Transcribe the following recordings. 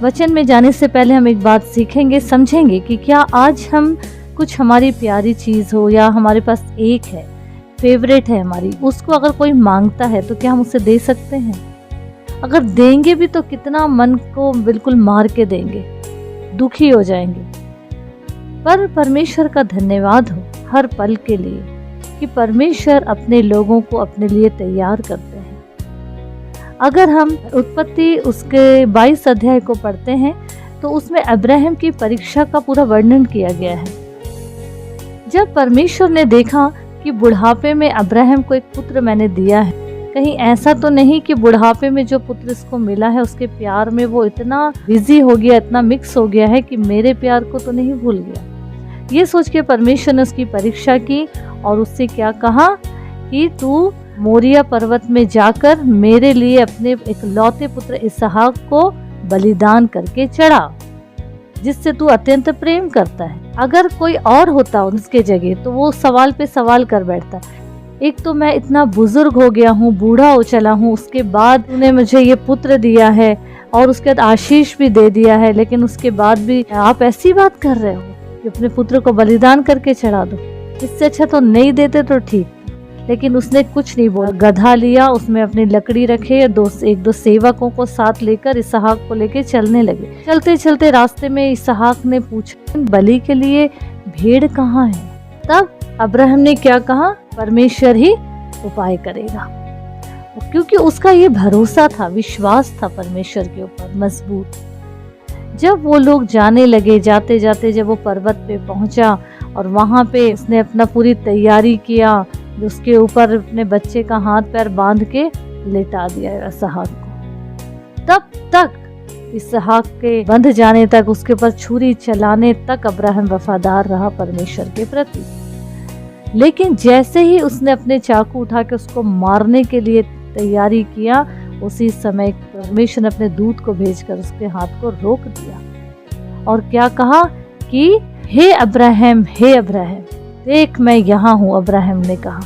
वचन में जाने से पहले हम एक बात सीखेंगे, समझेंगे कि क्या आज हम कुछ हमारी प्यारी चीज़ हो या हमारे पास एक है, फेवरेट है हमारी, उसको अगर कोई मांगता है तो क्या हम उसे दे सकते हैं? अगर देंगे भी तो कितना मन को बिल्कुल मार के देंगे, दुखी हो जाएंगे। पर परमेश्वर का धन्यवाद हो हर पल के लिए कि परमेश्वर अपने लोगों को अपने लिए तैयार करते हैं। अगर हम उत्पत्ति उसके 22 अध्याय को पढ़ते हैं तो उसमें अब्राहम की परीक्षा का पूरा वर्णन किया गया है। जब परमेश्वर ने देखा कि बुढ़ापे में अब्राहम को एक पुत्र मैंने दिया है, कहीं ऐसा तो नहीं कि बुढ़ापे में जो पुत्र इसको मिला है उसके प्यार में वो इतना बिजी हो गया, इतना मिक्स हो गया है कि मेरे प्यार को तो नहीं भूल गया। ये सोच के परमेश्वर ने उसकी परीक्षा की और उससे क्या कहा कि तू मोरिया पर्वत में जाकर मेरे लिए अपने इकलौते पुत्र इसहाक को बलिदान करके चढ़ा, जिससे तू अत्यंत प्रेम करता है। अगर कोई और होता उसके जगह तो वो सवाल पे सवाल कर बैठता, एक तो मैं इतना बुजुर्ग हो गया हूँ, बूढ़ा हो चला हूँ, उसके बाद तूने मुझे ये पुत्र दिया है और उसके बाद आशीष भी दे दिया है, लेकिन उसके बाद भी आप ऐसी बात कर रहे हो कि अपने पुत्र को बलिदान करके चढ़ा दो। इससे अच्छा तो नहीं देते तो ठीक। लेकिन उसने कुछ नहीं बोला, गधा लिया, उसमें अपनी लकड़ी रखे, एक दो सेवकों को साथ लेकर इसहाक को लेके चलने लगे। चलते चलते रास्ते में इसहाक ने पूछा, बलि के लिए भेड़ कहाँ है? तब अब्राहम ने क्या कहा, परमेश्वर ही उपाय करेगा, क्योंकि उसका ये भरोसा था, विश्वास था परमेश्वर के ऊपर मजबूत। जब वो लोग जाने लगे, जाते जाते जब वो पर्वत पे पहुंचा और वहां पे उसने अपना पूरी तैयारी किया, उसके ऊपर अपने बच्चे का हाथ पैर बांध के लेटा दिया इसहाक को। तब तक इसहाक के बंध जाने तक, उसके ऊपर छुरी चलाने तक अब्राहम वफादार रहा परमेश्वर के प्रति। लेकिन जैसे ही उसने अपने चाकू उठा के उसको मारने के लिए तैयारी किया, उसी समय परमेश्वर ने अपने दूत को भेजकर उसके हाथ को रोक दिया और क्या कहा कि हे अब्राहम, हे अब्राहम, देख मैं यहाँ हूँ। अब्राहम ने कहा,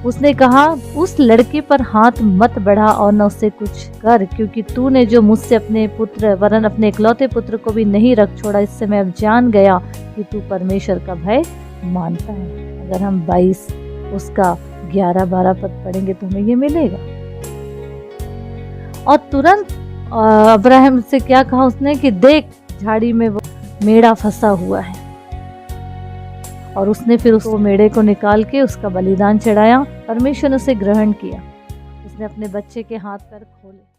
उसने कहा उस लड़के पर हाथ मत बढ़ा और न उससे कुछ कर, क्योंकि तूने जो मुझसे अपने पुत्र वरन अपने इकलौते पुत्र को भी नहीं रख छोड़ा, इससे मैं अब जान गया कि तू परमेश्वर का भय मानता है। अगर हम 22 उसका 11-12 पद पढ़ेंगे तो हमें ये मिलेगा। और तुरंत अब्राहम से क्या कहा उसने कि देख झाड़ी में वो मेढ़ा फंसा हुआ है, और उसने फिर उस मेढ़े को निकाल के उसका बलिदान चढ़ाया। परमेश्वर ने उसे ग्रहण किया, उसने अपने बच्चे के हाथ पैर खोले।